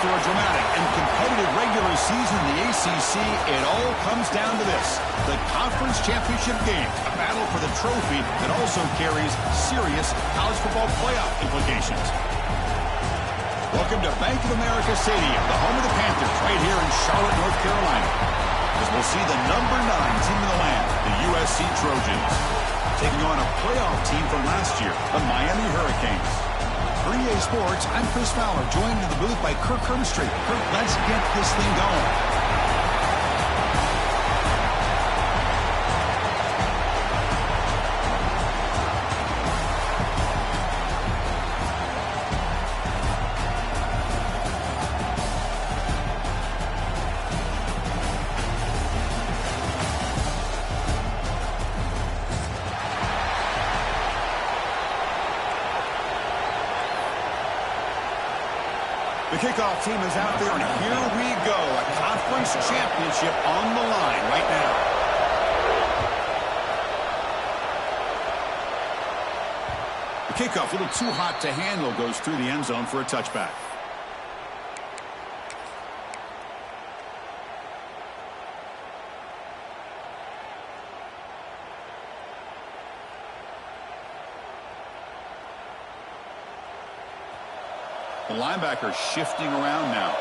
After a dramatic and competitive regular season in the ACC, it all comes down to this: the conference championship game, a battle for the trophy that also carries serious college football playoff implications. Welcome to Bank of America Stadium, the home of the Panthers, right here in Charlotte, North Carolina, as we'll see the number 9 team in the land, the USC Trojans, taking on a playoff team from last year, the Miami Hurricanes. For EA Sports, I'm Chris Fowler, joined in the booth by Kirk Herbstreit. Kirk, let's get this thing going. The kickoff team is out there, and here we go. A conference championship on the line right now. The kickoff, a little too hot to handle, goes through the end zone for a touchback. The linebacker shifting around now.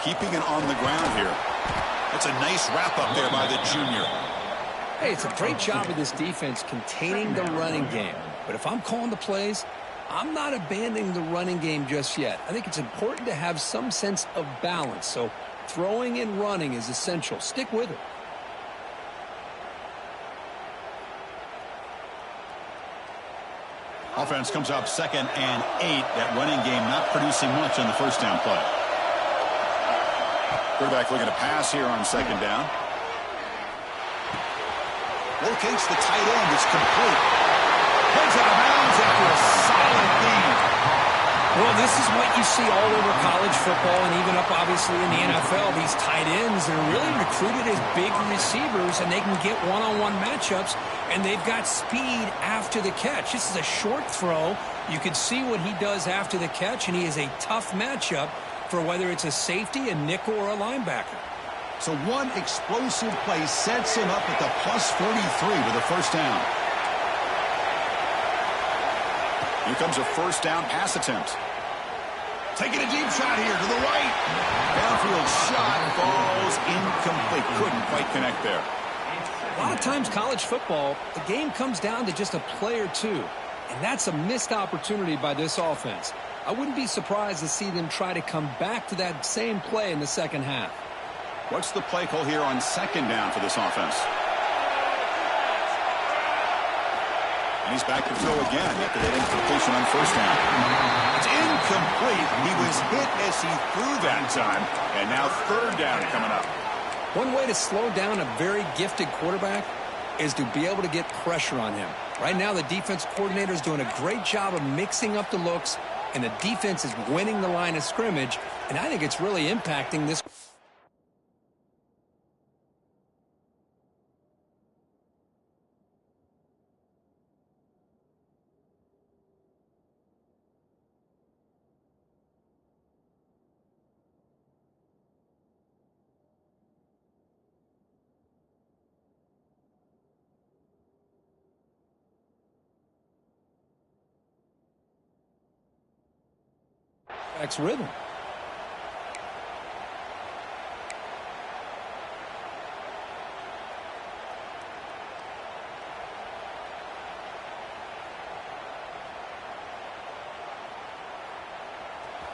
Keeping it on the ground here. That's a nice wrap up there by the junior. Hey, it's a great job of this defense containing the running game. But if I'm calling the plays, I'm not abandoning the running game just yet. I think it's important to have some sense of balance. So throwing and running is essential. Stick with it. Offense comes up 2nd and 8. That running game not producing much on the first down play. Quarterback looking to pass here on 2nd down. Locates the tight end. It's complete. Heads out of bounds after a solid gain. Well, this is what you see all over college football and even up, obviously, in the NFL. These tight ends are really recruited as big receivers, and they can get one-on-one matchups, and they've got speed after the catch. This is a short throw. You can see what he does after the catch, and he is a tough matchup for whether it's a safety, a nickel, or a linebacker. So one explosive play sets him up at the plus 43 with a first down. Here comes a first down pass attempt. Taking a deep shot here to the right. Downfield shot falls incomplete. Couldn't quite connect there. A lot of times college football, the game comes down to just a play or two. And that's a missed opportunity by this offense. I wouldn't be surprised to see them try to come back to that same play in the second half. What's the play call here on 2nd down for this offense? And he's back to throw again after that incompletion on first down. It's incomplete. He was hit as he threw that time. And now 3rd down coming up. One way to slow down a very gifted quarterback is to be able to get pressure on him. Right now, the defense coordinator is doing a great job of mixing up the looks, and the defense is winning the line of scrimmage, and I think it's really impacting this. Rhythm.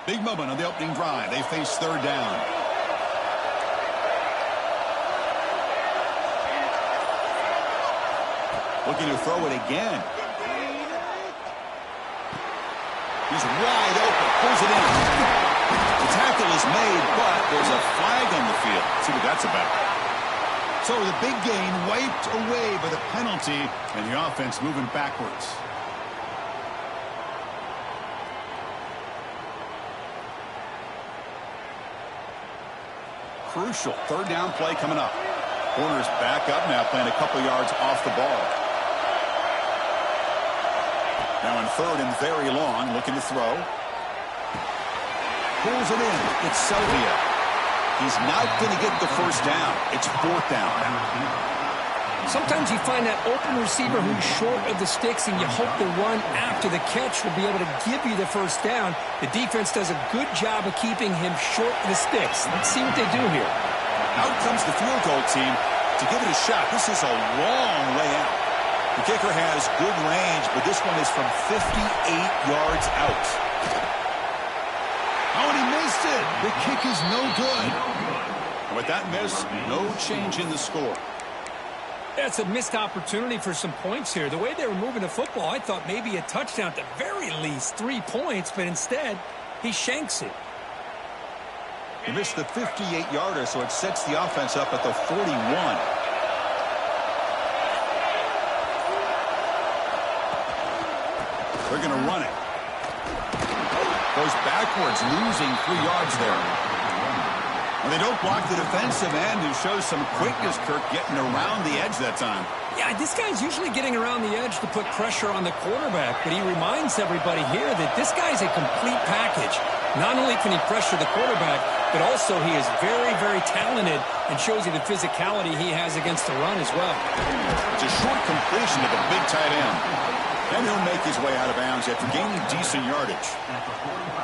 Big moment on the opening drive. They face 3rd down. Looking to throw it again. He's wide open. Pulls it in. The tackle is made, but there's a flag on the field. Let's see what that's about. So the big gain wiped away by the penalty, and the offense moving backwards. Crucial 3rd down play coming up. Corner's back up now, playing a couple yards off the ball. Now in third and very long, looking to throw. Pulls it in. It's Sylvia. He's not going to get the first down. It's fourth down now. Sometimes you find that open receiver who's short of the sticks, and you hope the run after the catch will be able to give you the first down. The defense does a good job of keeping him short of the sticks. Let's see what they do here. Out comes the field goal team to give it a shot. This is a long way out. The kicker has good range, but this one is from 58 yards out. Oh, and he missed it. The kick is no good. And with that miss, no change in the score. That's a missed opportunity for some points here. The way they were moving the football, I thought maybe a touchdown, at the very least 3 points, but instead, he shanks it. He missed the 58-yarder, so it sets the offense up at the 41. They're going to run it. Goes backwards, losing 3 yards there. And they don't block the defensive end, who shows some quickness, Kirk, getting around the edge that time. Yeah, this guy's usually getting around the edge to put pressure on the quarterback, but he reminds everybody here that this guy's a complete package. Not only can he pressure the quarterback, but also he is very, very talented and shows you the physicality he has against the run as well. It's a short completion to the big tight end. And he'll make his way out of bounds after gaining decent yardage.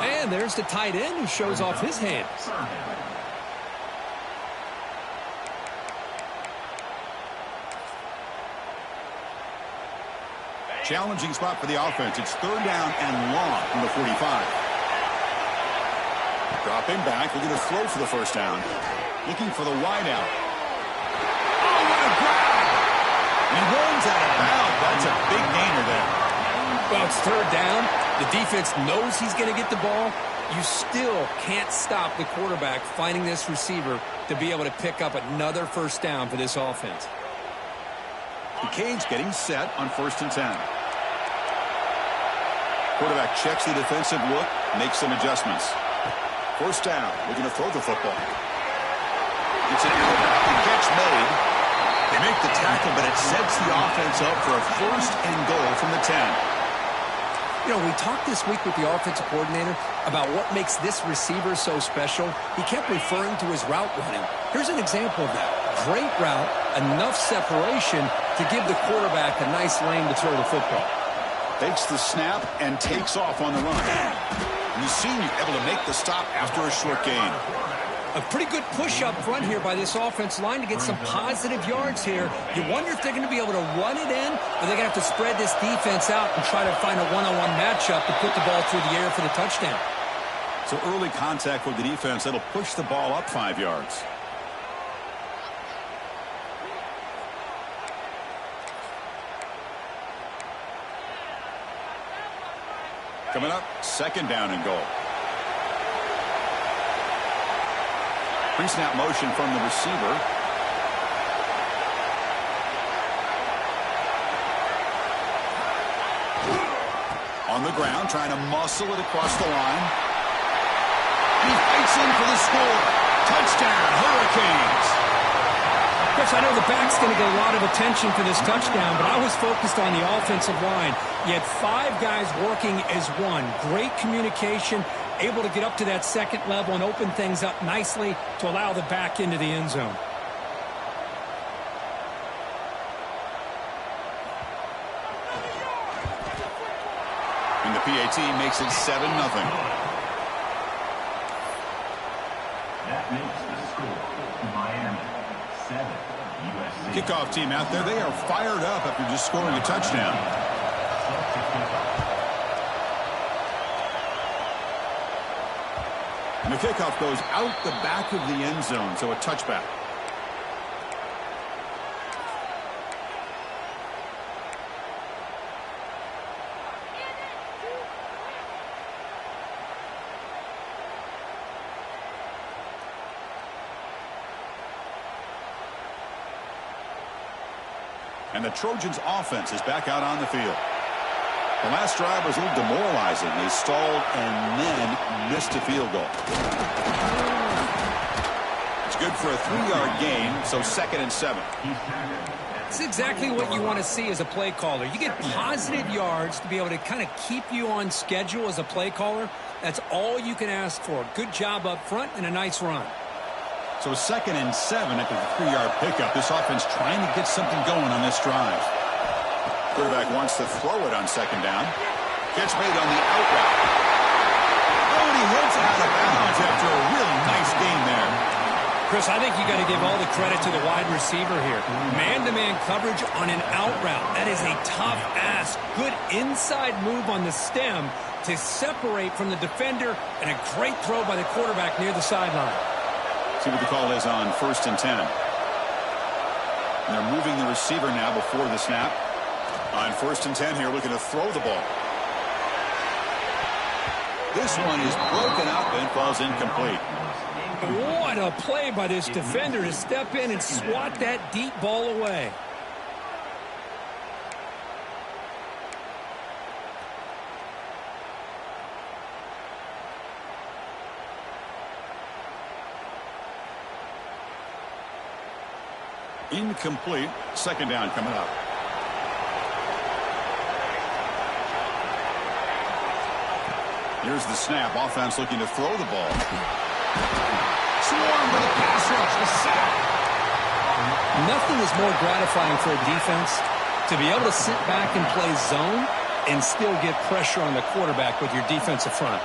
And there's the tight end who shows off his hands. Challenging spot for the offense. It's third down and long from the 45. Dropping back. They're going to throw for the first down. Looking for the wideout. Oh, what a grab! He runs out of bounds. That's a big gainer there. Well, it's third down. The defense knows he's going to get the ball. You still can't stop the quarterback finding this receiver to be able to pick up another first down for this offense. The Canes getting set on 1st and 10. Quarterback checks the defensive look, makes some adjustments. First down, looking to throw the football. It's an out-of-bounds catch made. They make the tackle, but it sets the offense up for a first and goal from the 10. You know, we talked this week with the offensive coordinator about what makes this receiver so special. He kept referring to his route running. Here's an example of that. Great route, enough separation to give the quarterback a nice lane to throw the football. Takes the snap and takes off on the run. And the senior able to make the stop after a short gain. A pretty good push up front here by this offense line to get some positive yards here. You wonder if they're going to be able to run it in, or they're going to have to spread this defense out and try to find a one-on-one matchup to put the ball through the air for the touchdown. So early contact with the defense, that'll push the ball up 5 yards. Coming up, second down and goal. Pre-snap motion from the receiver. On the ground, trying to muscle it across the line. He fights in for the score. Touchdown, Hurricanes. Chris, I know the back's going to get a lot of attention for this touchdown, but I was focused on the offensive line. You had 5 guys working as one. Great communication, able to get up to that second level and open things up nicely to allow the back into the end zone. And the PAT makes it 7-0. That makes the score Miami 7, USC. Kickoff team out there, they are fired up after just scoring a touchdown. And the kickoff goes out the back of the end zone, so a touchback. And the Trojans' offense is back out on the field. The last drive was a little demoralizing. They stalled and then missed a field goal. It's Good for a 3-yard gain, so 2nd and 7. It's exactly what you want to see as a play caller. You get positive yards to be able to kind of keep you on schedule as a play caller. That's all you can ask for. Good job up front and a nice run. So 2nd and 7 after the 3-yard pickup. This offense trying to get something going on this drive. Quarterback wants to throw it on 2nd down. Catch made on the out route. Oh, and he hits out of bounds after a really nice gain there. Chris, I think you got to give all the credit to the wide receiver here. Man-to-man coverage on an out route. That is a tough ask. Good inside move on the stem to separate from the defender, and a great throw by the quarterback near the sideline. See what the call is on 1st and 10. And they're moving the receiver now before the snap. On 1st and 10 here, looking to throw the ball. This one is broken up and falls incomplete. What a play by this defender to step in and swat that deep ball away. Incomplete. 2nd down coming up. Here's the snap. Offense looking to throw the ball. Swarm with a pass rush. The sack. Nothing is more gratifying for a defense to be able to sit back and play zone and still get pressure on the quarterback with your defensive front.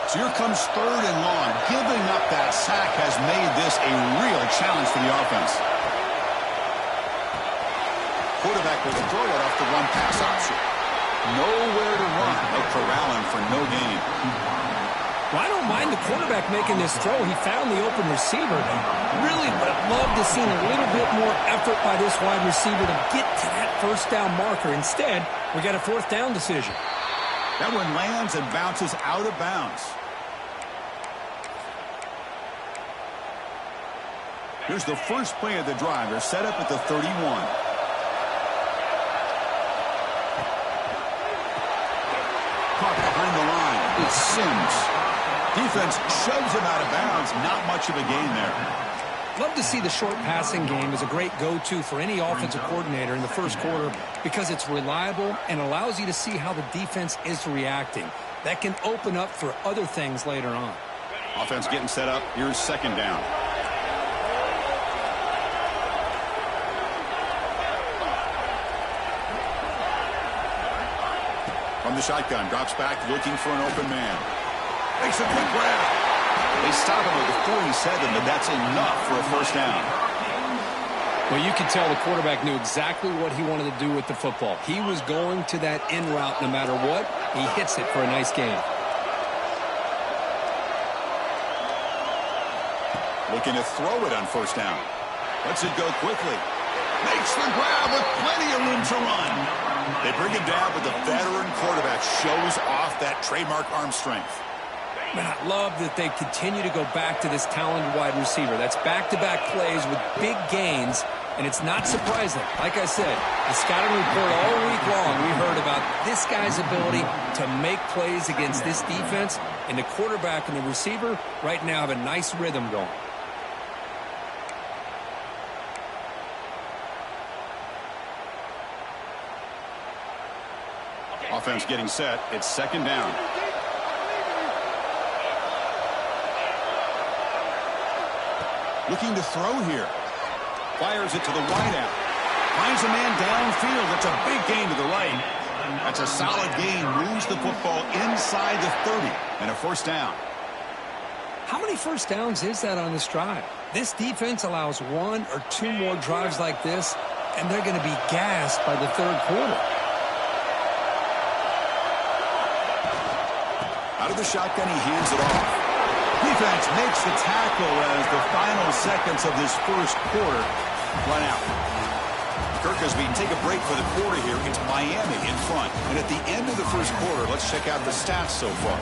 So here comes 3rd and long. Giving up that sack has made this a real challenge for the offense. Quarterback will throw it off the run pass option. Nowhere to run. They'll corral him for no gain. Well, I don't mind the quarterback making this throw. He found the open receiver. Really would have loved to see a little bit more effort by this wide receiver to get to that 1st down marker. Instead, we got a 4th down decision. That one lands and bounces out of bounds. Here's the first play of the drive. They're set up at the 31. Caught behind the line. It's Sims. Defense shoves him out of bounds. Not much of a gain there. Love to see the short passing game as a great go-to for any offensive coordinator in the first quarter because it's reliable and allows you to see how the defense is reacting. That can open up for other things later on. Offense getting set up. Here's 2nd down. From the shotgun, drops back, looking for an open man. Makes a quick grab. They stop him at the 47, but that's enough for a 1st down. Well, you could tell the quarterback knew exactly what he wanted to do with the football. He was going to that in route no matter what. He hits it for a nice gain. Looking to throw it on 1st down. Lets it go quickly. Makes the grab with plenty of room to run. They bring him down, but the veteran quarterback shows off that trademark arm strength. Man, I love that they continue to go back to this talented wide receiver. That's back-to-back plays with big gains, and it's not surprising. Like I said, the scouting report all week long, we heard about this guy's ability to make plays against this defense, and the quarterback and the receiver right now have a nice rhythm going. Offense getting set. It's 2nd down. Looking to throw here. Fires it to the wideout. Finds a man downfield. That's a big gain to the right. That's a solid gain. Moves the football inside the 30. And a 1st down. How many 1st downs is that on this drive? This defense allows 1 or 2 more drives like this, and they're going to be gassed by the 3rd quarter. Out of the shotgun, he hands it off. Defense makes the tackle as the final seconds of this 1st quarter run out. Kirk, as we take a break for the quarter here, it's Miami in front. And at the end of the 1st quarter, let's check out the stats so far.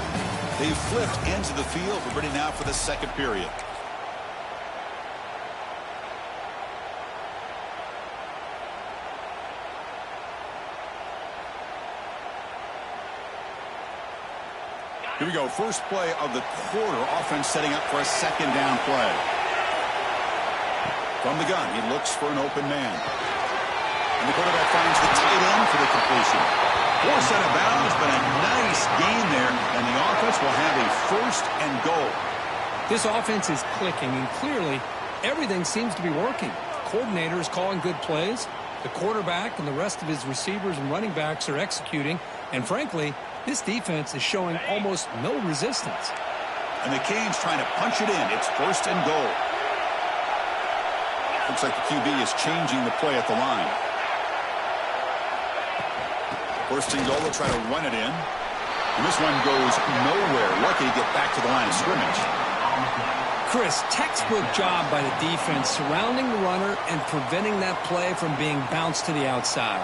They've flipped ends of the field. We're ready now for the 2nd period. Here we go. First play of the quarter. Offense setting up for a second down play. From the gun, he looks for an open man. And the quarterback finds the tight end for the completion. Force out of bounds, but a nice gain there. And the offense will have a first and goal. This offense is clicking, and clearly everything seems to be working. The coordinator is calling good plays. The quarterback and the rest of his receivers and running backs are executing. And frankly, this defense is showing almost no resistance. And the Canes trying to punch it in. It's first and goal. Looks like the QB is changing the play at the line. First and goal, they'll try to run it in. And this one goes nowhere. Lucky to get back to the line of scrimmage. Chris, textbook job by the defense surrounding the runner and preventing that play from being bounced to the outside.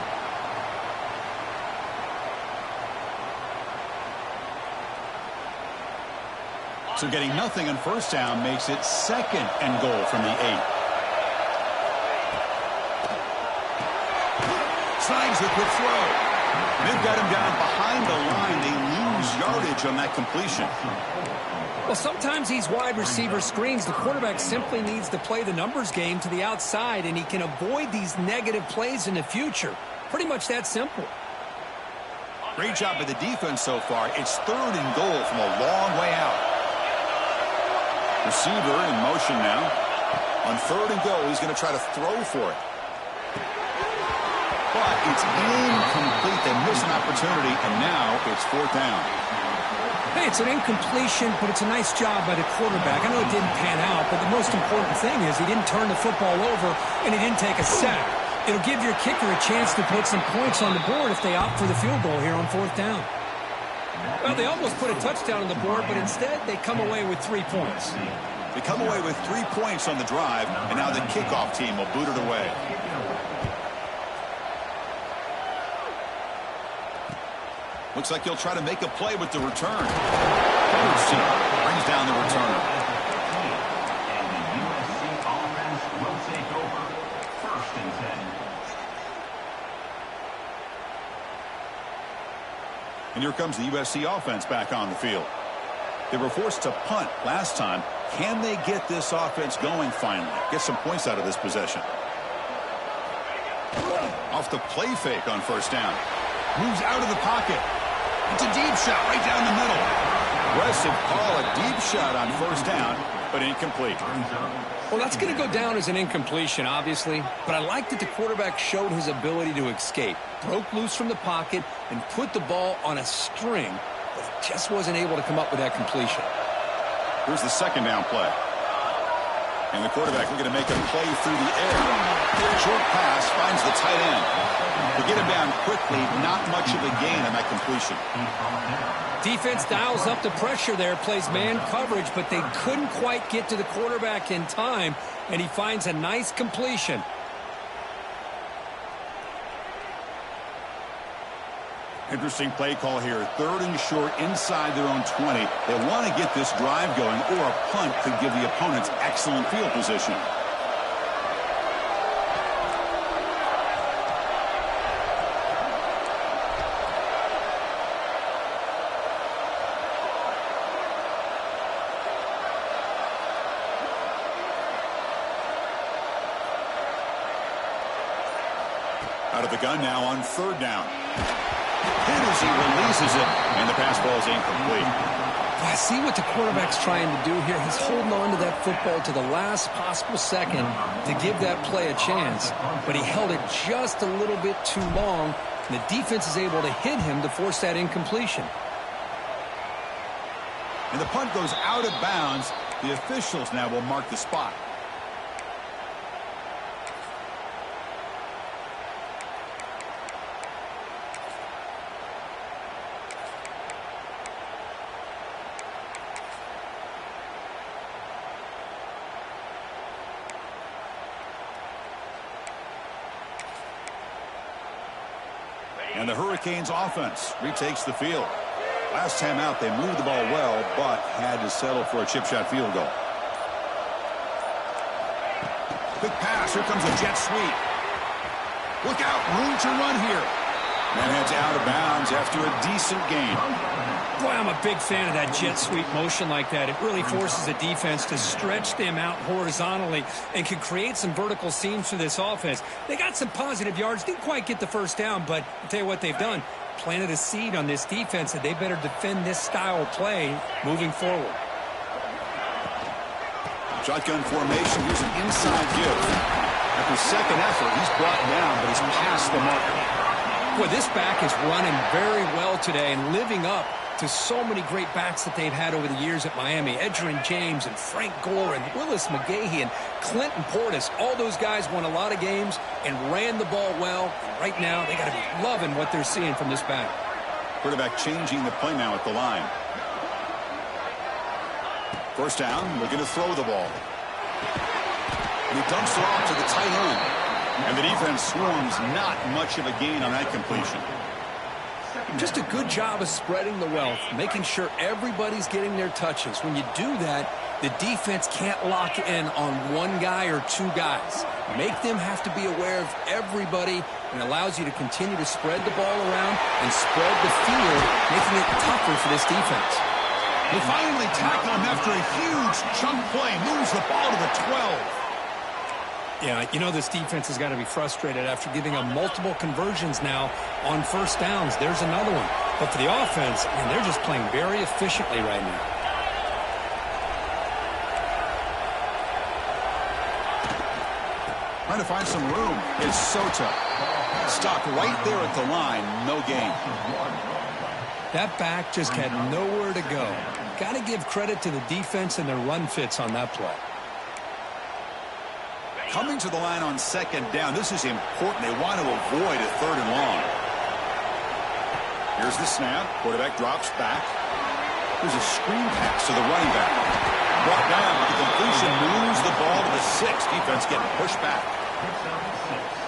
So getting nothing on first down makes it second and goal from the 8. Slides the quick throw. They've got him down behind the line. They lose yardage on that completion. Well, sometimes these wide receiver screens, the quarterback simply needs to play the numbers game to the outside, and he can avoid these negative plays in the future. Pretty much that simple. Great job by the defense so far. It's third and goal from a long way out. Receiver in motion now. On third and goal, he's going to try to throw for it. But it's incomplete. They miss an opportunity, and now it's fourth down. Hey, it's an incompletion, but it's a nice job by the quarterback. I know it didn't pan out, but the most important thing is he didn't turn the football over and he didn't take a sack. It'll give your kicker a chance to put some points on the board if they opt for the field goal here on fourth down. Well, they almost put a touchdown on the board, but instead they come away with 3 points. They come away with 3 points on the drive, and now the kickoff team will boot it away. Looks like he'll try to make a play with the return. Brings down the returner. And the USC offense will take over. First and 10. And here comes the USC offense back on the field. They were forced to punt last time. Can they get this offense going finally? Get some points out of this possession. Off the play fake on first down. Moves out of the pocket. It's a deep shot right down the middle. Aggressive call, a deep shot on first down, but incomplete. Well, that's going to go down as an incompletion, obviously, but I like that the quarterback showed his ability to escape, broke loose from the pocket, and put the ball on a string, but just wasn't able to come up with that completion. Here's the second down play. And the quarterback looking to make a play through the air. Short pass finds the tight end. To get him down quickly, not much of a gain on that completion. Defense dials up the pressure there, plays man coverage, but they couldn't quite get to the quarterback in time, and he finds a nice completion. Interesting play call here. Third and short inside their own 20. They want to get this drive going, or a punt could give the opponents excellent field position. Out of the gun now on third down. Hit as he releases it, and the pass ball is incomplete. I see what the quarterback's trying to do here. He's holding on to that football to the last possible second to give that play a chance, but he held it just a little bit too long, and the defense is able to hit him to force that incompletion. And the punt goes out of bounds. The officials now will mark the spot. And the Hurricanes offense retakes the field. Last time out, they moved the ball well, but had to settle for a chip shot field goal. Quick pass. Here comes a jet sweep. Look out. Room to run here. And heads out of bounds after a decent gain. Boy, I'm a big fan of that jet sweep motion like that. It really forces the defense to stretch them out horizontally and can create some vertical seams for this offense. They got some positive yards, didn't quite get the first down, but I'll tell you what they've done. Planted a seed on this defense that they better defend this style of play moving forward. Shotgun formation. Here's an inside give. After second effort, he's brought down, but he's past the marker. Boy, this back is running very well today and living up to so many great backs that they've had over the years at Miami. Edgerrin James and Frank Gore and Willis McGahee and Clinton Portis. All those guys won a lot of games and ran the ball well. And right now, they got to be loving what they're seeing from this back. Quarterback changing the play now at the line. First down, looking to throw the ball. And he dumps it off to the tight end. And the defense swarms, not much of a gain on that completion. Just a good job of spreading the wealth, making sure everybody's getting their touches. When you do that, the defense can't lock in on one guy or two guys. Make them have to be aware of everybody, and allows you to continue to spread the ball around and spread the field, making it tougher for this defense. They finally tackle him after a huge chunk play. Moves the ball to the 12. Yeah, you know this defense has got to be frustrated after giving up multiple conversions now on first downs. There's another one. But for the offense, man, they're just playing very efficiently right now. Trying to find some room. It's Sota. Stuck right there at the line. No gain. That back just had nowhere to go. Got to give credit to the defense and their run fits on that play. Coming to the line on second down. This is important. They want to avoid a third and long. Here's the snap. Quarterback drops back. There's a screen pass to the running back. Brought down. The completion moves the ball to the 6. Defense getting pushed back.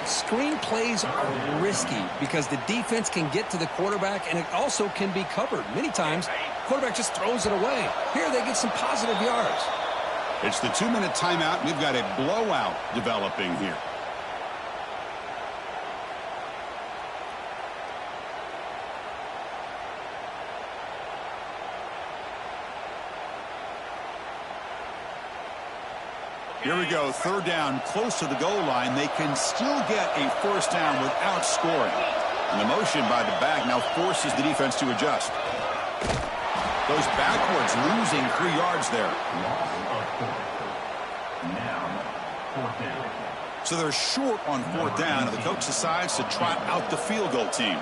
Screen plays are risky because the defense can get to the quarterback, and it also can be covered. Many times, the quarterback just throws it away. Here they get some positive yards. It's the 2-minute timeout. We've got a blowout developing here. Here we go. Third down, close to the goal line. They can still get a first down without scoring. And the motion by the back now forces the defense to adjust. Goes backwards, losing 3 yards there. So they're short on fourth down, and the coach decides to trot out the field goal team.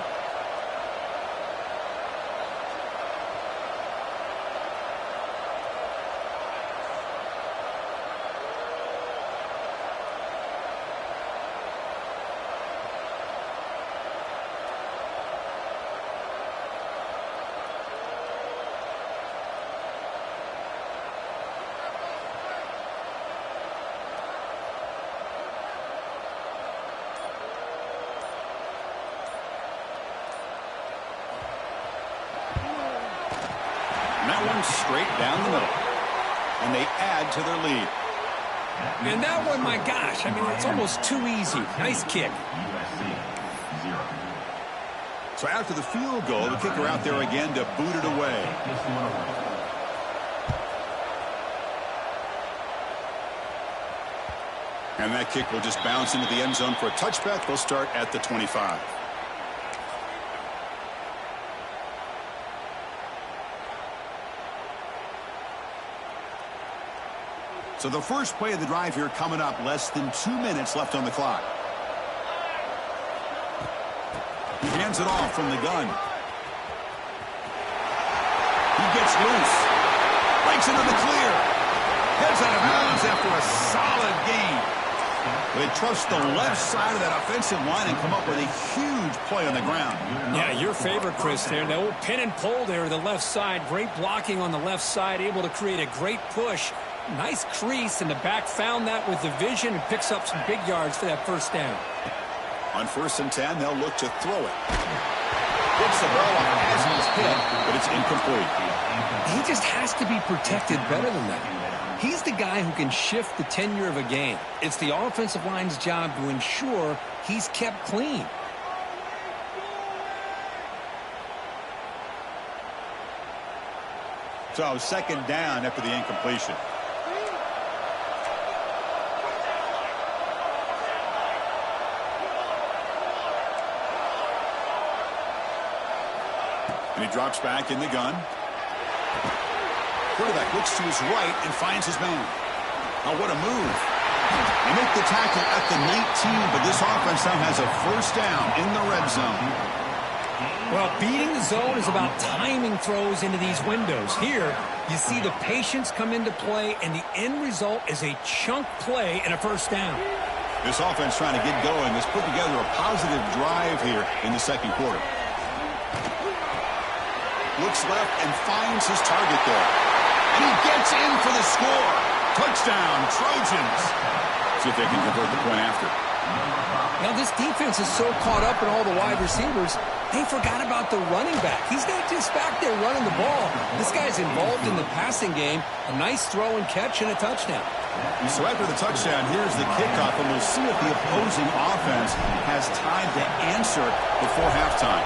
Straight down the middle. And they add to their lead. And that one, my gosh, I mean, it's almost too easy. Nice kick. So after the field goal, the kicker out there again to boot it away. And that kick will just bounce into the end zone for a touchback. They'll start at the 25. So the first play of the drive here coming up, less than 2 minutes left on the clock. He hands it off from the gun. He gets loose. Breaks into the clear. Heads out of bounds after a solid gain. They trust the left side of that offensive line and come up with a huge play on the ground. Yeah, your favorite, Chris, there. The old pin and pull there, the left side. Great blocking on the left side, able to create a great push. Nice crease, and the back found that with the vision and picks up some big yards for that first down. On 1st and 10, they'll look to throw it. Gets the ball off as he's hit, but it's incomplete. He just has to be protected better than that. He's the guy who can shift the tenure of a game. It's the offensive line's job to ensure he's kept clean. So second down after the incompletion. And he drops back in the gun. Quarterback looks to his right and finds his man. Oh, what a move. They make the tackle at the 19, but this offense now has a first down in the red zone. Well, beating the zone is about timing throws into these windows. Here, you see the patience come into play, and the end result is a chunk play and a first down. This offense trying to get going has put together a positive drive here in the second quarter. Looks left and finds his target there. And he gets in for the score. Touchdown, Trojans. See if they can convert the point after. Now, this defense is so caught up in all the wide receivers, they forgot about the running back. He's not just back there running the ball. This guy's involved in the passing game. A nice throw and catch and a touchdown. So after the touchdown, here's the kickoff, and we'll see if the opposing offense has time to answer before halftime.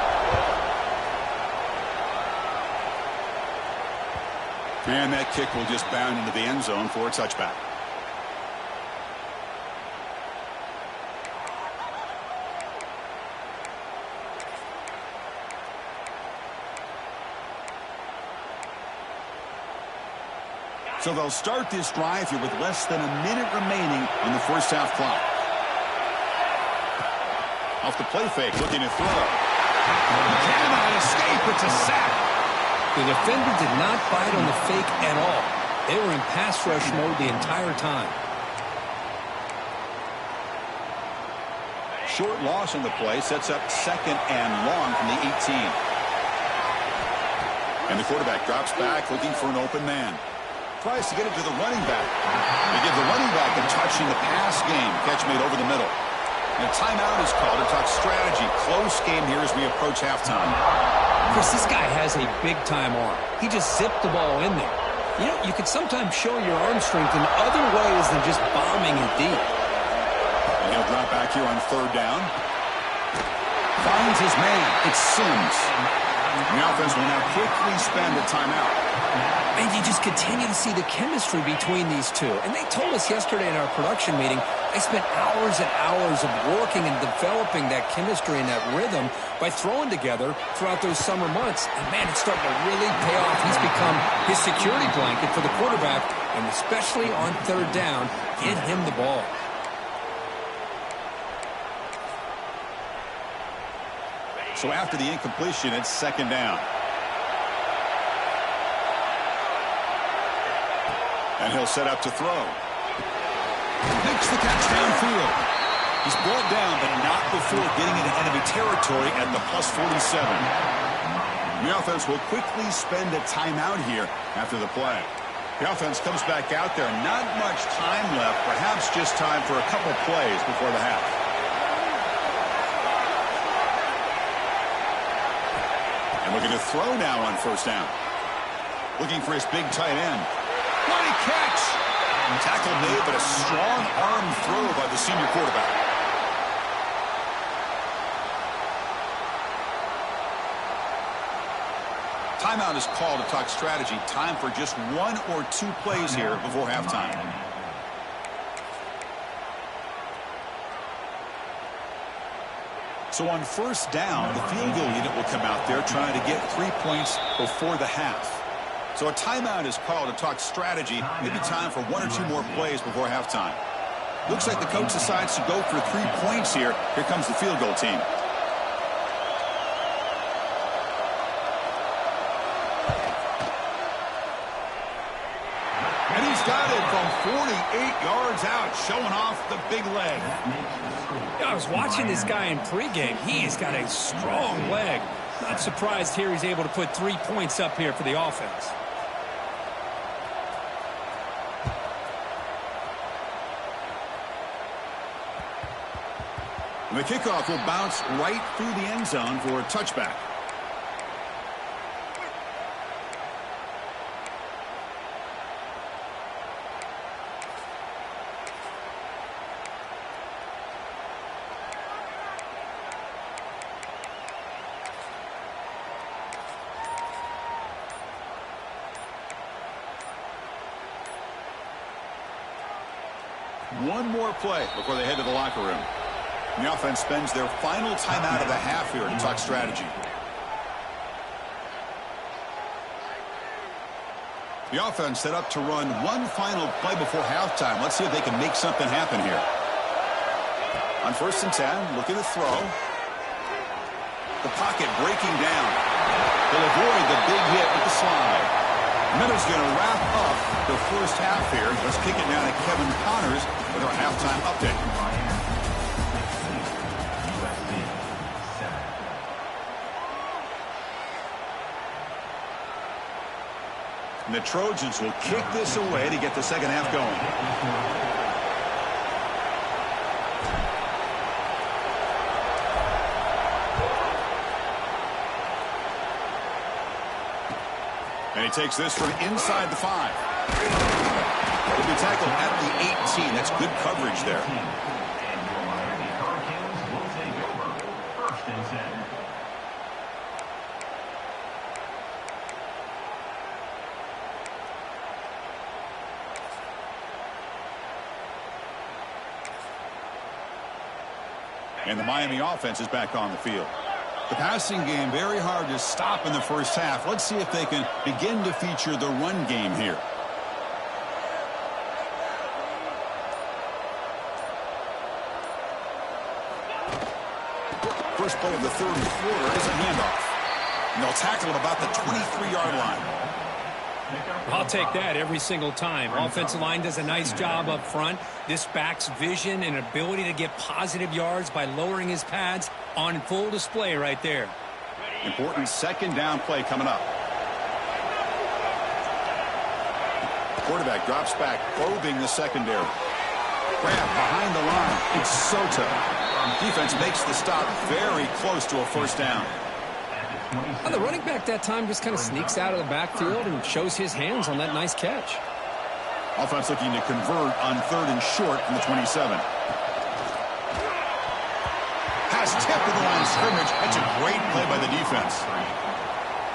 And that kick will just bound into the end zone for a touchback. So they'll start this drive here with less than a minute remaining on the first half clock. Off the play fake, looking to throw. Cannot escape, it's a sack. The defender did not bite on the fake at all. They were in pass rush mode the entire time. Short loss on the play sets up second and long from the 18. And the quarterback drops back looking for an open man. Tries to get it to the running back. They give the running back a touch in the pass game. Catch made over the middle. And a timeout is called to talk strategy. Close game here as we approach halftime. Chris, this guy has a big-time arm. He just zipped the ball in there. You know, you can sometimes show your arm strength in other ways than just bombing it deep. And he'll drop back here on third down. Finds his man. It's Sims. The offense will now quickly spend a timeout. And you just continue to see the chemistry between these two. And they told us yesterday in our production meeting, they spent hours and hours of working and developing that chemistry and that rhythm by throwing together throughout those summer months. And, man, it's starting to really pay off. He's become his security blanket for the quarterback, and especially on third down, get him the ball. So after the incompletion, it's second down. And he'll set up to throw. Makes the catch downfield. He's brought down, but not before getting into enemy territory at the plus 47. The offense will quickly spend a timeout here after the play. The offense comes back out there. Not much time left, perhaps just time for a couple plays before the half. And looking to throw now on first down. Looking for his big tight end. What a catch! Tackle made, but a strong arm throw by the senior quarterback. Timeout is called to talk strategy. Time for just one or two plays here before halftime. So on first down, the field goal unit will come out there trying to get 3 points before the half. So a timeout is called to talk strategy. Maybe time for one or two more plays before halftime. Looks like the coach decides to go for 3 points here. Here comes the field goal team. And he's got it from 48 yards out, showing off the big leg. I was watching this guy in pregame. He's got a strong leg. Not surprised here he's able to put 3 points up here for the offense. And the kickoff will bounce right through the end zone for a touchback. One more play before they head to the locker room. And the offense spends their final timeout of the half here to talk strategy. The offense set up to run one final play before halftime. Let's see if they can make something happen here. On 1st and 10, looking to throw. The pocket breaking down. They'll avoid the big hit with the slide. Miller's going to wrap up the first half here. Let's kick it down to Kevin Connors with our halftime update. And the Trojans will kick this away to get the second half going. And he takes this from inside the 5. He'll be tackled at the 18. That's good coverage there. And your Miami Hurricanes will take over. 1st and 10. And the Miami offense is back on the field. The passing game very hard to stop in the first half. Let's see if they can begin to feature the run game here. First play of the third quarter is a handoff. And they'll tackle at about the 23-yard line. I'll take that every single time. Offensive line does a nice job up front. This back's vision and ability to get positive yards by lowering his pads on full display right there. Important second down play coming up. Quarterback drops back, probing the secondary. Grab behind the line. It's Sota. Defense makes the stop very close to a first down. And the running back that time just kind of sneaks out of the backfield and shows his hands on that nice catch. Offense looking to convert on 3rd and short from the 27. Pass tipped to the line of scrimmage. That's a great play by the defense.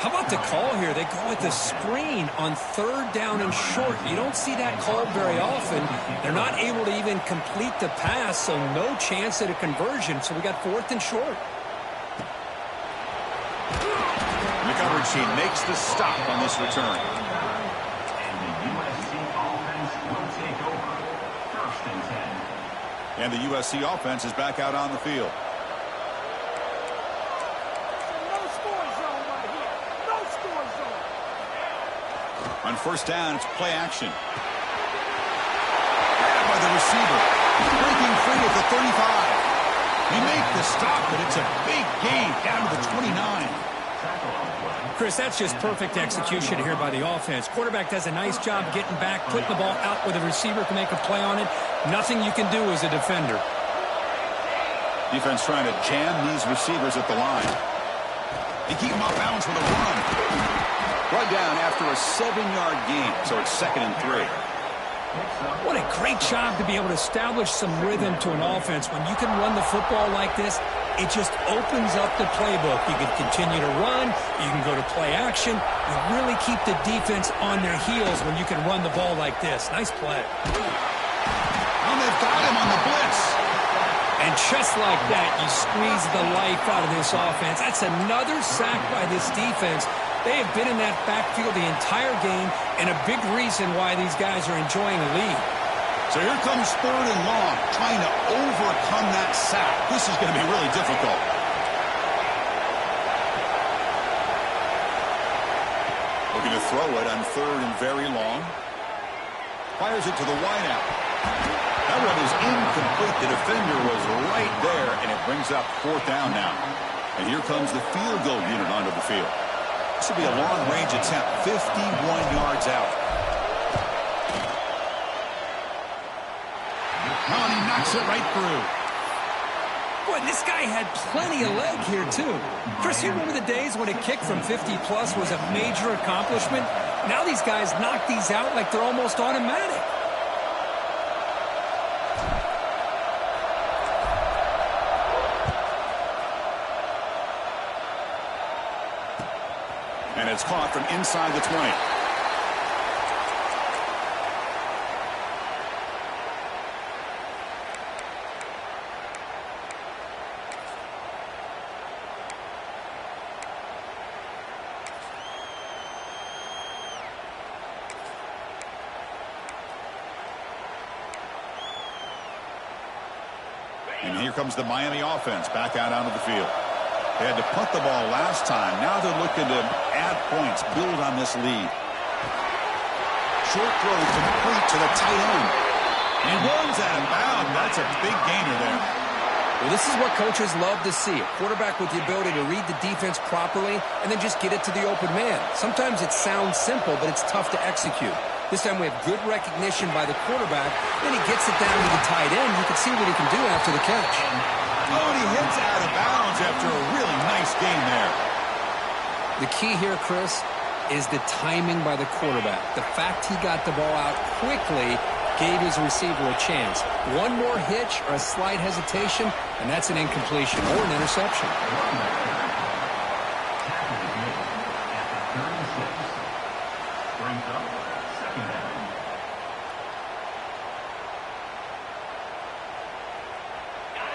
How about the call here? They go with the screen on 3rd down and short. You don't see that called very often. They're not able to even complete the pass, so no chance at a conversion. So we got 4th and short. Coverage team makes the stop on this return. And the USC offense will take over. 1st and 10. And the USC offense is back out on the field. No score zone right here. No score zone. On 1st down, it's play action. Grabbed by the receiver. Breaking free at the 35. They make the stop, but it's a big gain down to the 29. Chris, that's just perfect execution here by the offense. Quarterback does a nice job getting back, putting the ball out where the receiver can make a play on it. Nothing you can do as a defender. Defense trying to jam these receivers at the line. They keep them off balance with a run. Brought down after a 7-yard gain, so it's 2nd and 3. What a great job to be able to establish some rhythm to an offense. When you can run the football like this, it just opens up the playbook. You can continue to run. You can go to play action. You really keep the defense on their heels when you can run the ball like this. Nice play. And they've got him on the blitz. And just like that, you squeeze the life out of this offense. That's another sack by this defense. They have been in that backfield the entire game, and a big reason why these guys are enjoying the lead. So here comes 3rd and long, trying to overcome that sack. This is going to be really difficult. Looking to throw it on 3rd and very long. Fires it to the wideout. That one is incomplete. The defender was right there, and it brings up 4th down now. And here comes the field goal unit onto the field. This will be a long-range attempt, 51 yards out. Oh, and he knocks it right through. Boy, this guy had plenty of leg here, too. Chris, you remember the days when a kick from 50-plus was a major accomplishment? Now these guys knock these out like they're almost automatic. And it's caught from inside the 20. And here comes the Miami offense back out onto the field. They had to punt the ball last time. Now they're looking to add points, build on this lead. Short throw complete to the tight end. He runs out of bounds. That's a big gainer there. Well, this is what coaches love to see. A quarterback with the ability to read the defense properly and then just get it to the open man. Sometimes it sounds simple, but it's tough to execute. This time we have good recognition by the quarterback. Then he gets it down to the tight end. You can see what he can do after the catch. Oh, and he hits out of bounds after a really nice game there. The key here, Chris, is the timing by the quarterback. The fact he got the ball out quickly gave his receiver a chance. One more hitch or a slight hesitation, and that's an incompletion or an interception.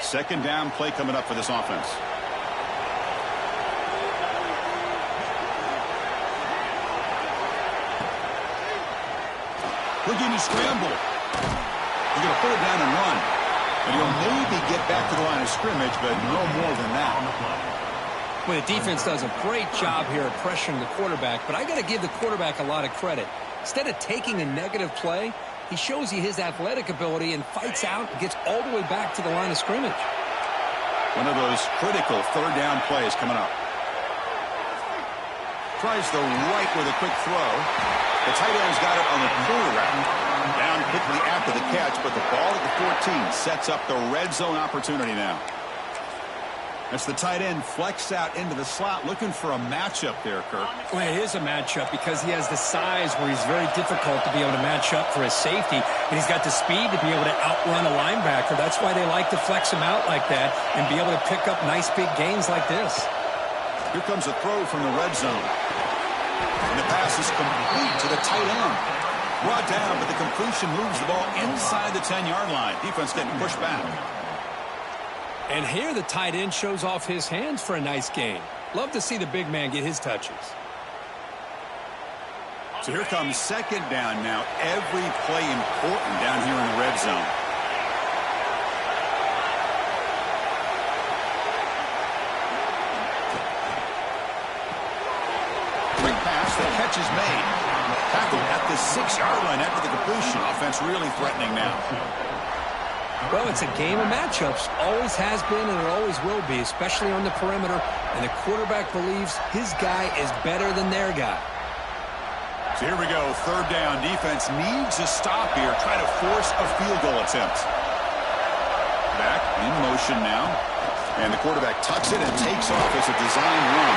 Second down play coming up for this offense. Houdini scramble. He's going to pull it down and run. And he'll maybe get back to the line of scrimmage, but no more than that. Well, the defense does a great job here of pressuring the quarterback, but I got to give the quarterback a lot of credit. Instead of taking a negative play, he shows you his athletic ability and fights out and gets all the way back to the line of scrimmage. One of those critical third down plays coming up. Tries the right with a quick throw. The tight end's got it on the corner route. Down quickly after the catch, but the ball at the 14 sets up the red zone opportunity now. That's the tight end flexed out into the slot, looking for a matchup there, Kirk. Well, it is a matchup because he has the size where he's very difficult to be able to match up for his safety, and he's got the speed to be able to outrun a linebacker. That's why they like to flex him out like that and be able to pick up nice big gains like this. Here comes a throw from the red zone. And the pass is complete to the tight end. Brought down, but the completion moves the ball inside the 10-yard line. Defense getting pushed back. And here the tight end shows off his hands for a nice gain. Love to see the big man get his touches. So here comes second down now. Every play important down here in the red zone. Quick pass, the catch is made. Tackled at the 6-yard line after the completion. Offense really threatening now. Well, it's a game of matchups. Always has been and it always will be, especially on the perimeter. And the quarterback believes his guy is better than their guy. So here we go. Third down. Defense needs a stop here. Try to force a field goal attempt. Back in motion now. And the quarterback tucks it and takes off as a design run.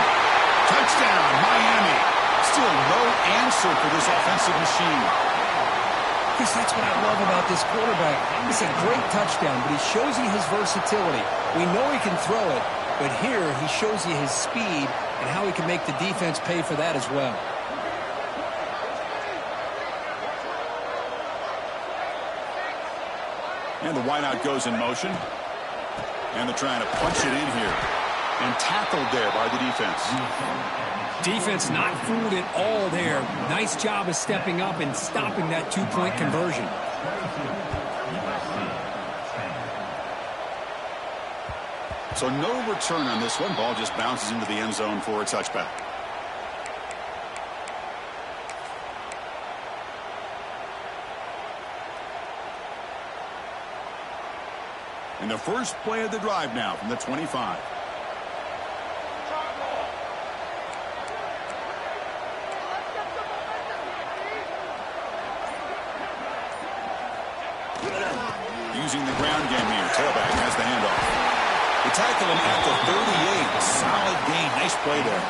Touchdown, Miami. Still no answer for this offensive machine. Chris, that's what I love about this quarterback. It's a great touchdown, but he shows you his versatility. We know he can throw it, but here he shows you his speed and how he can make the defense pay for that as well. And the wideout goes in motion. And they're trying to punch it in here. And tackled there by the defense. Defense not fooled at all there. Nice job of stepping up and stopping that two-point conversion. So no return on this one. Ball just bounces into the end zone for a touchback. And the first play of the drive now from the 25. Using the ground game here. Tailback has the handoff. They tackle him at the 38. Solid gain. Nice play there.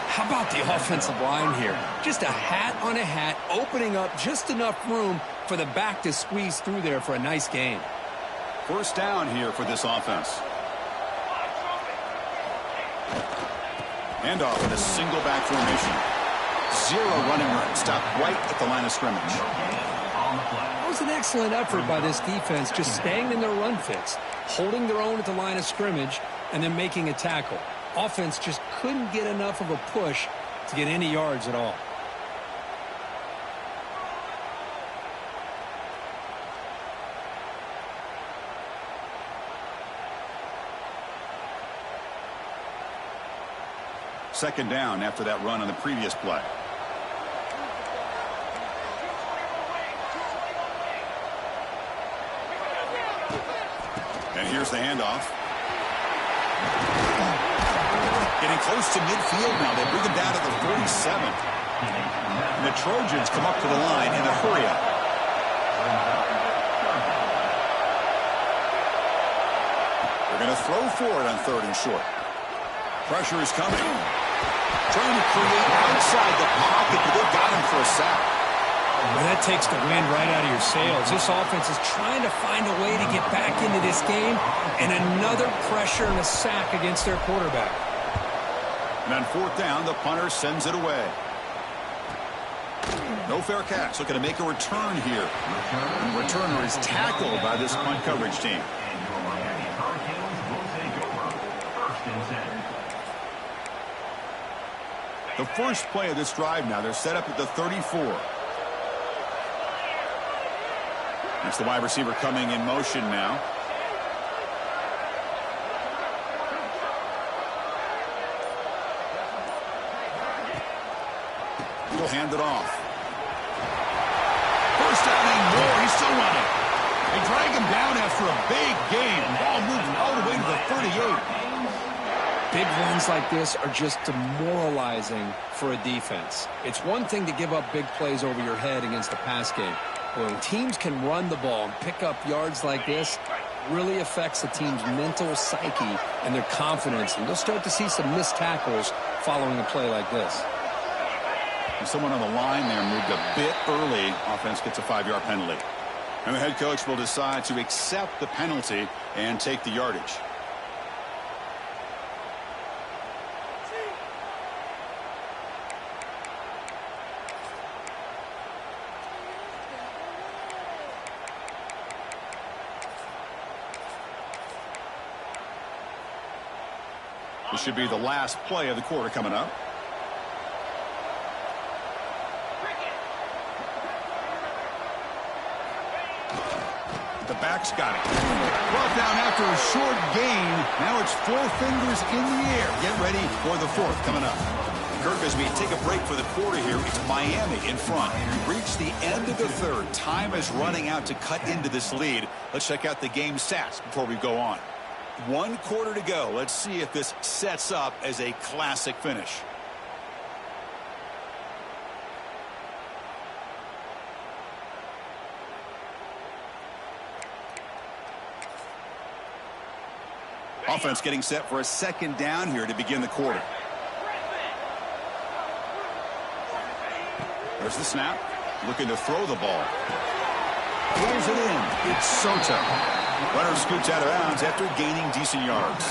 How about the offensive line here? Just a hat on a hat, opening up just enough room for the back to squeeze through there for a nice gain. First down here for this offense. Handoff in a single back formation. Zero running room. Stop right at the line of scrimmage. That was an excellent effort by this defense, just staying in their run fits, holding their own at the line of scrimmage, and then making a tackle. Offense just couldn't get enough of a push to get any yards at all. Second down after that run on the previous play. And here's the handoff. Getting close to midfield now. They bring him down to the 47. And the Trojans come up to the line in a hurry-up. They're going to throw for it on 3rd and short. Pressure is coming. Trying to create outside the pocket, but they've got him for a sack. Well, that takes the wind right out of your sails. This offense is trying to find a way to get back into this game, and another pressure and a sack against their quarterback. And on 4th down, the punter sends it away. No fair catch. Looking to make a return here. And the returner is tackled by this punt coverage team. The first play of this drive now, they're set up at the 34. That's the wide receiver coming in motion now. He'll hand it off. First down and more. He's still running. They drag him down after a big gain. Ball moving all the way to the 38. Big runs like this are just demoralizing for a defense. It's one thing to give up big plays over your head against a pass game. When teams can run the ball and pick up yards like this, it really affects the team's mental psyche and their confidence. And you'll start to see some missed tackles following a play like this. And someone on the line there moved a bit early. Offense gets a 5-yard penalty. And the head coach will decide to accept the penalty and take the yardage. This should be the last play of the quarter coming up. The back's got it. Brought down after a short gain. Now it's 4 fingers in the air. Get ready for the 4th coming up. Kirk, as we take a break for the quarter here, it's Miami in front. We reach the end of the 3rd. Time is running out to cut into this lead. Let's check out the game stats before we go on. 1 quarter to go. Let's see if this sets up as a classic finish. Offense getting set for a 2nd down here to begin the quarter. There's the snap. Looking to throw the ball. Pulls it in. It's Soto. Runner scoots out of bounds after gaining decent yards.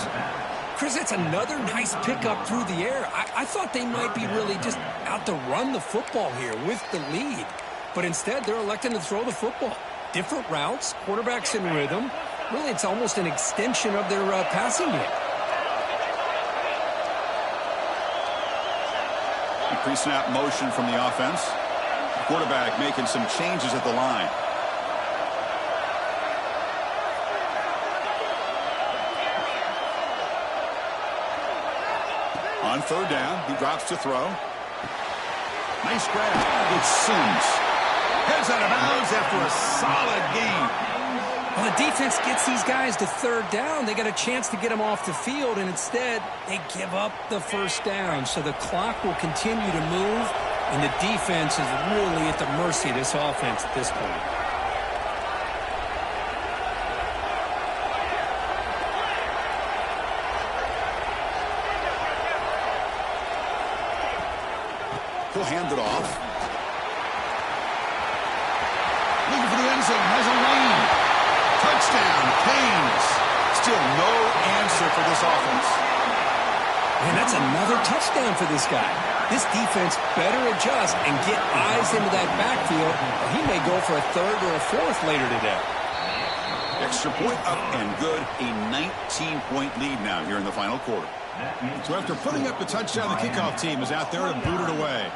Chris, that's another nice pickup through the air. I thought they might be really just out to run the football here with the lead. But instead, they're electing to throw the football. Different routes, quarterbacks in rhythm. Really, it's almost an extension of their passing game. Pre-snap motion from the offense. Quarterback making some changes at the line. On 3rd down, he drops to throw. Nice grab. It's Sims. Heads out of bounds after a solid game. Well, the defense gets these guys to 3rd down. They got a chance to get them off the field, and instead they give up the 1st down. So the clock will continue to move, and the defense is really at the mercy of this offense at this point. He'll hand it off. Looking for the end zone. Has a lane. Touchdown, Canes. Still no answer for this offense. Man, that's another touchdown for this guy. This defense better adjust and get eyes into that backfield, or he may go for a 3rd or a 4th later today. Extra point up and good. A 19-point lead now here in the final quarter. So after putting up the touchdown, the kickoff team is out there to boot it away.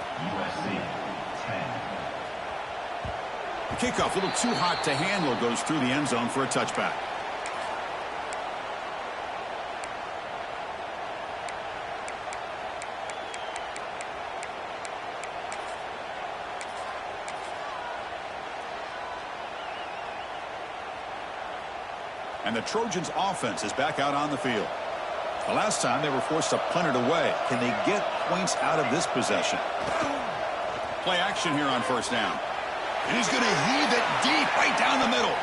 The kickoff, a little too hot to handle, goes through the end zone for a touchback. And the Trojans' offense is back out on the field. The last time they were forced to punt it away. Can they get points out of this possession? Play action here on first down. And he's going to heave it deep right down the middle.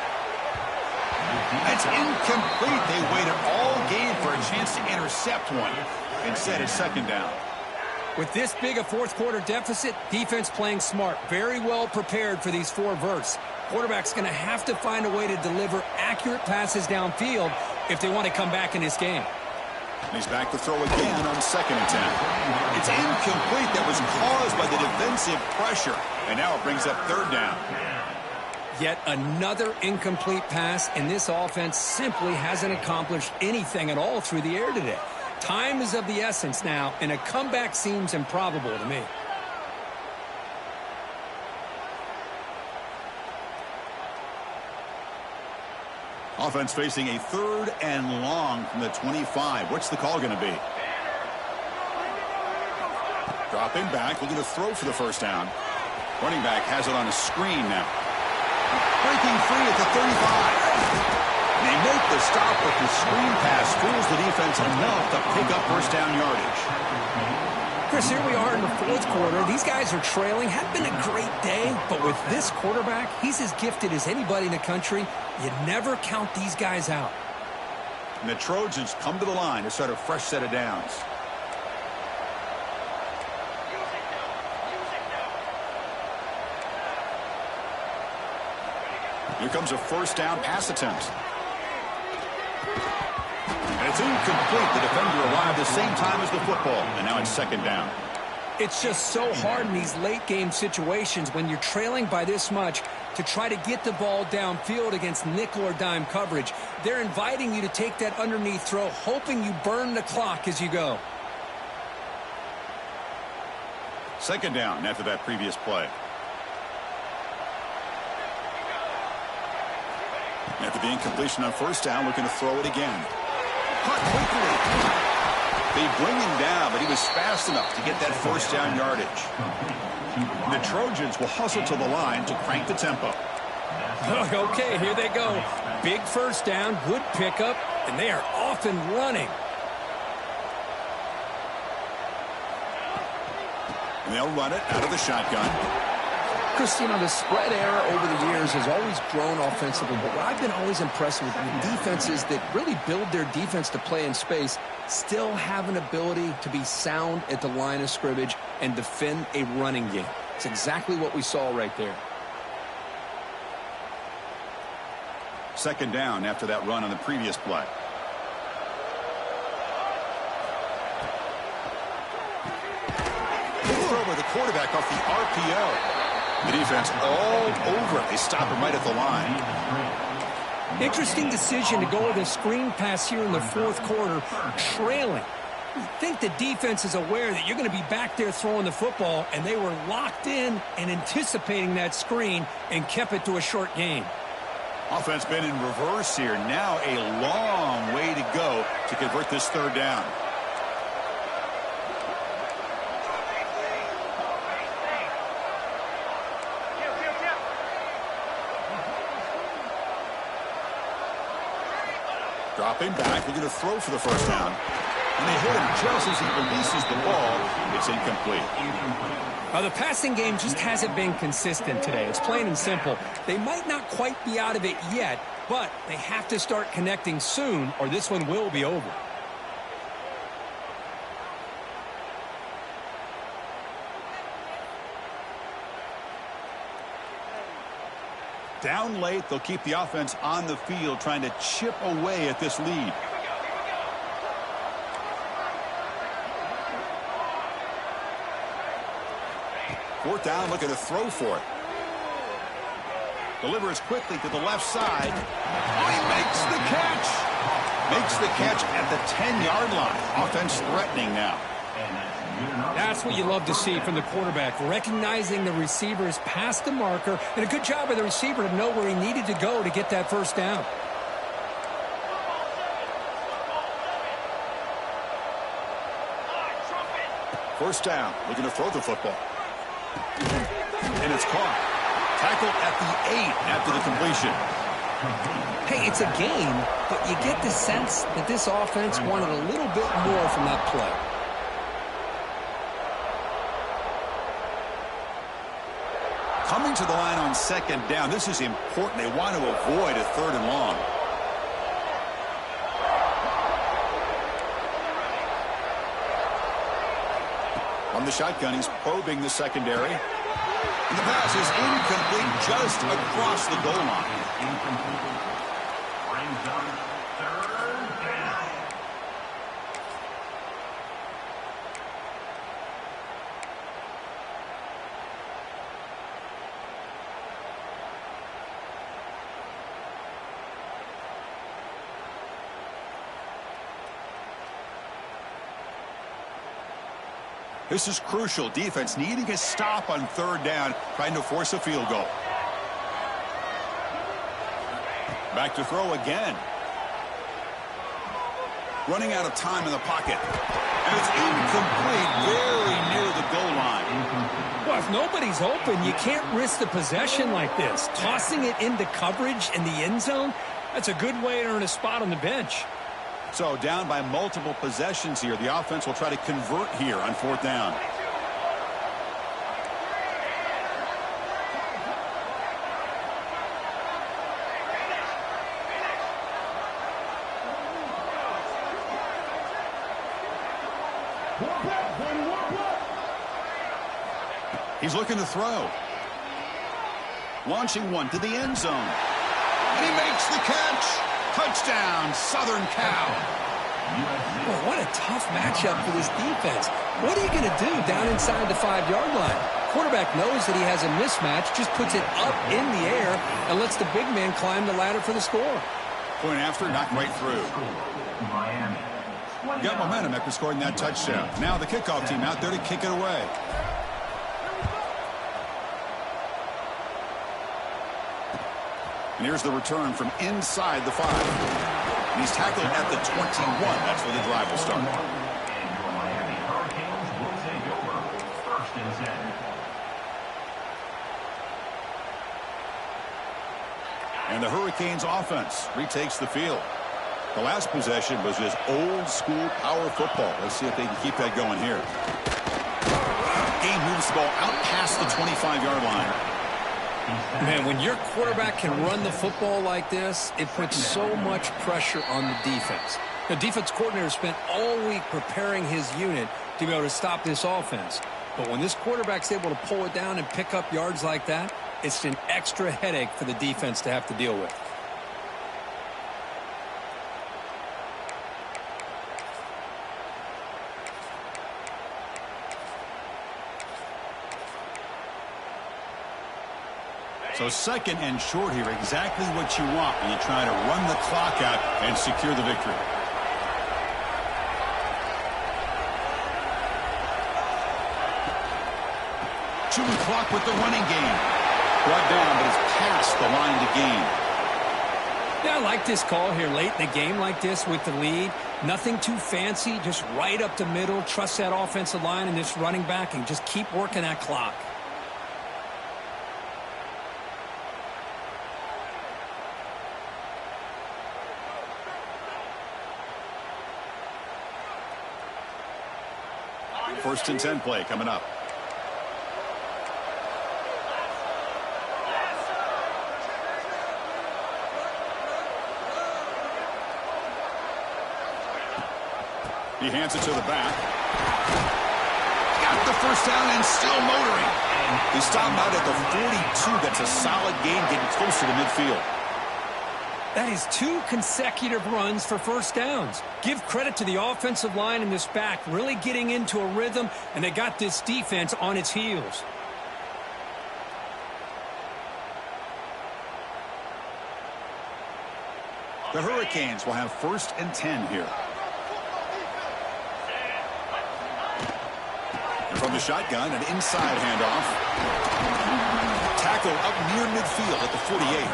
That's incomplete. They waited all game for a chance to intercept one. Instead, it's second down. With this big a fourth quarter deficit, defense playing smart, very well prepared for these 4 verts. Quarterback's going to have to find a way to deliver accurate passes downfield if they want to come back in this game. And he's back to throw again on second and 10. It's incomplete. That was caused by the defensive pressure. And now it brings up third down. Yet another incomplete pass, and this offense simply hasn't accomplished anything at all through the air today. Time is of the essence now, and a comeback seems improbable to me. Offense facing a third and long from the 25. What's the call going to be? Dropping back, looking to throw for the first down. Running back has it on a screen now. Breaking free at the 35. They make the stop, but the screen pass fools the defense enough to pick up first down yardage. Chris, here we are in the fourth quarter. These guys are trailing. Had been a great day, but with this quarterback, he's as gifted as anybody in the country. You never count these guys out. And the Trojans come to the line to start a fresh set of downs. Here comes a first down pass attempt. And it's incomplete. The defender arrived the same time as the football. And now it's second down. It's just so hard in these late game situations when you're trailing by this much to try to get the ball downfield against nickel or dime coverage. They're inviting you to take that underneath throw, hoping you burn the clock as you go. Second down after that previous play. After the incompletion on first down, looking to throw it again. Caught quickly. They bring him down, but he was fast enough to get that first down yardage. The Trojans will hustle to the line to crank the tempo. Okay, here they go. Big first down, good pickup, and they are off and running. And they'll run it out of the shotgun. Chris, you know, the spread era over the years has always grown offensively, but what I've been always impressed with defenses that really build their defense to play in space still have an ability to be sound at the line of scrimmage and defend a running game. It's exactly what we saw right there. Second down after that run on the previous play. Good throw by the quarterback off the RPO. The defense all over it. They stop him right at the line. Interesting decision to go with a screen pass here in the fourth quarter, trailing. You think the defense is aware that you're going to be back there throwing the football, and they were locked in and anticipating that screen and kept it to a short gain. Offense been in reverse here. Now a long way to go to convert this third down. Dropping back, looking to throw for the first down. And they hit him just as he releases the ball. It's incomplete. The passing game just hasn't been consistent today. It's plain and simple. They might not quite be out of it yet, but they have to start connecting soon or this one will be over. Down late, they'll keep the offense on the field trying to chip away at this lead. Fourth down, looking to throw for it. Delivers quickly to the left side. Oh, he makes the catch. Makes the catch at the 10-yard line. Offense threatening now. That's what you love to see from the quarterback, recognizing the receivers past the marker, and a good job by the receiver to know where he needed to go to get that first down. First down, looking to throw the football. And it's caught. Tackle at the 8 after the completion. Hey, it's a game, but you get the sense that this offense wanted a little bit more from that play. Coming to the line on second down, this is important. They want to avoid a 3rd and long. On the shotgun, he's probing the secondary. And the pass is incomplete just across the goal line. Incomplete. Brings up 3rd down. This is crucial. Defense needing a stop on 3rd down, trying to force a field goal. Back to throw again. Running out of time in the pocket. And it's incomplete, very near the goal line. Well, if nobody's open, you can't risk the possession like this. Tossing it into coverage in the end zone, that's a good way to earn a spot on the bench. So down by multiple possessions here. The offense will try to convert here on 4th down. He's looking to throw. Launching one to the end zone. And he makes the catch. Touchdown, Southern Cal. Well, what a tough matchup for this defense. What are you going to do down inside the 5-yard line? Quarterback knows that he has a mismatch, just puts it up in the air and lets the big man climb the ladder for the score. Point after, not right through. Miami. Got momentum after scoring that touchdown. Now the kickoff team out there to kick it away. And here's the return from inside the 5. And he's tackled at the 21. That's where the drive will start. And your Miami Hurricanes will take over 1st and 10. And the Hurricanes offense retakes the field. The last possession was just old school power football. Let's see if they can keep that going here. Game moves the ball out past the 25-yard line. Man, when your quarterback can run the football like this, it puts so much pressure on the defense. The defense coordinator spent all week preparing his unit to be able to stop this offense. But when this quarterback's able to pull it down and pick up yards like that, it's an extra headache for the defense to have to deal with. So 2nd and short here, exactly what you want when you try to run the clock out and secure the victory. Chewing clock with the running game. Brought down, but it's past the line to gain. Yeah, I like this call here late in the game like this with the lead. Nothing too fancy, just right up the middle. Trust that offensive line and this running back and just keep working that clock. First and 10 play coming up. He hands it to the back. Got the first down and still motoring. He stopped out at the 42. That's a solid gain, getting closer to midfield. That is 2 consecutive runs for first downs. Give credit to the offensive line and this back really getting into a rhythm, and they got this defense on its heels. The Hurricanes will have 1st and 10 here. And from the shotgun, an inside handoff. Tackle up near midfield at the 48.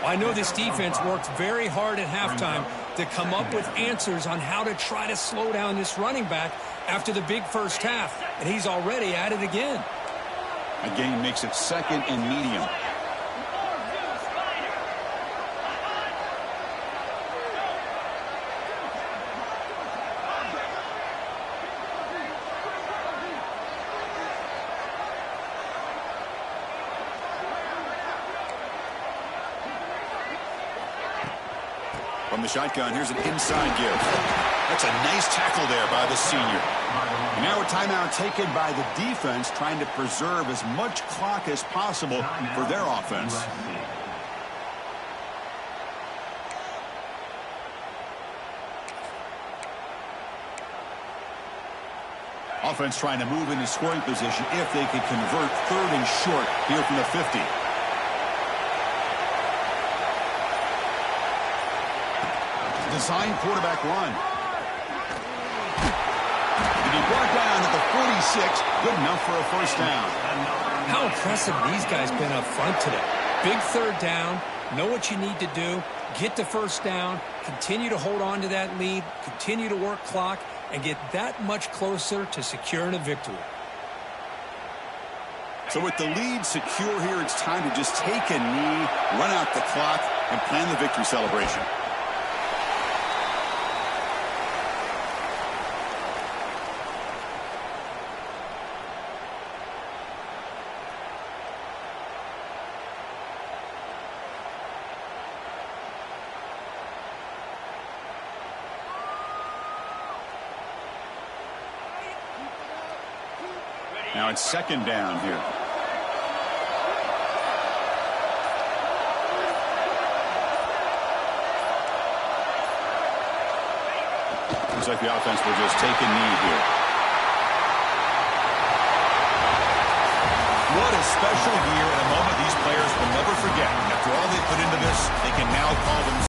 I know this defense worked very hard at halftime to come up with answers on how to try to slow down this running back after the big first half, and he's already at it again. A gain makes it 2nd and medium. From the shotgun, here's an inside give. That's a nice tackle there by the senior. And now a timeout taken by the defense, trying to preserve as much clock as possible for their offense. Offense trying to move into scoring position if they can convert 3rd and short here from the 50. Design quarterback run. And he brought down at the 46. Good enough for a first down. How impressive these guys been up front today. Big 3rd down. Know what you need to do. Get the first down. Continue to hold on to that lead. Continue to work clock. And get that much closer to securing a victory. So with the lead secure here, it's time to just take a knee, run out the clock, and plan the victory celebration. Now it's 2nd down here. Looks like the offense will just take a knee here. What a special year and a moment these players will never forget. After all they put into this, they can now call themselves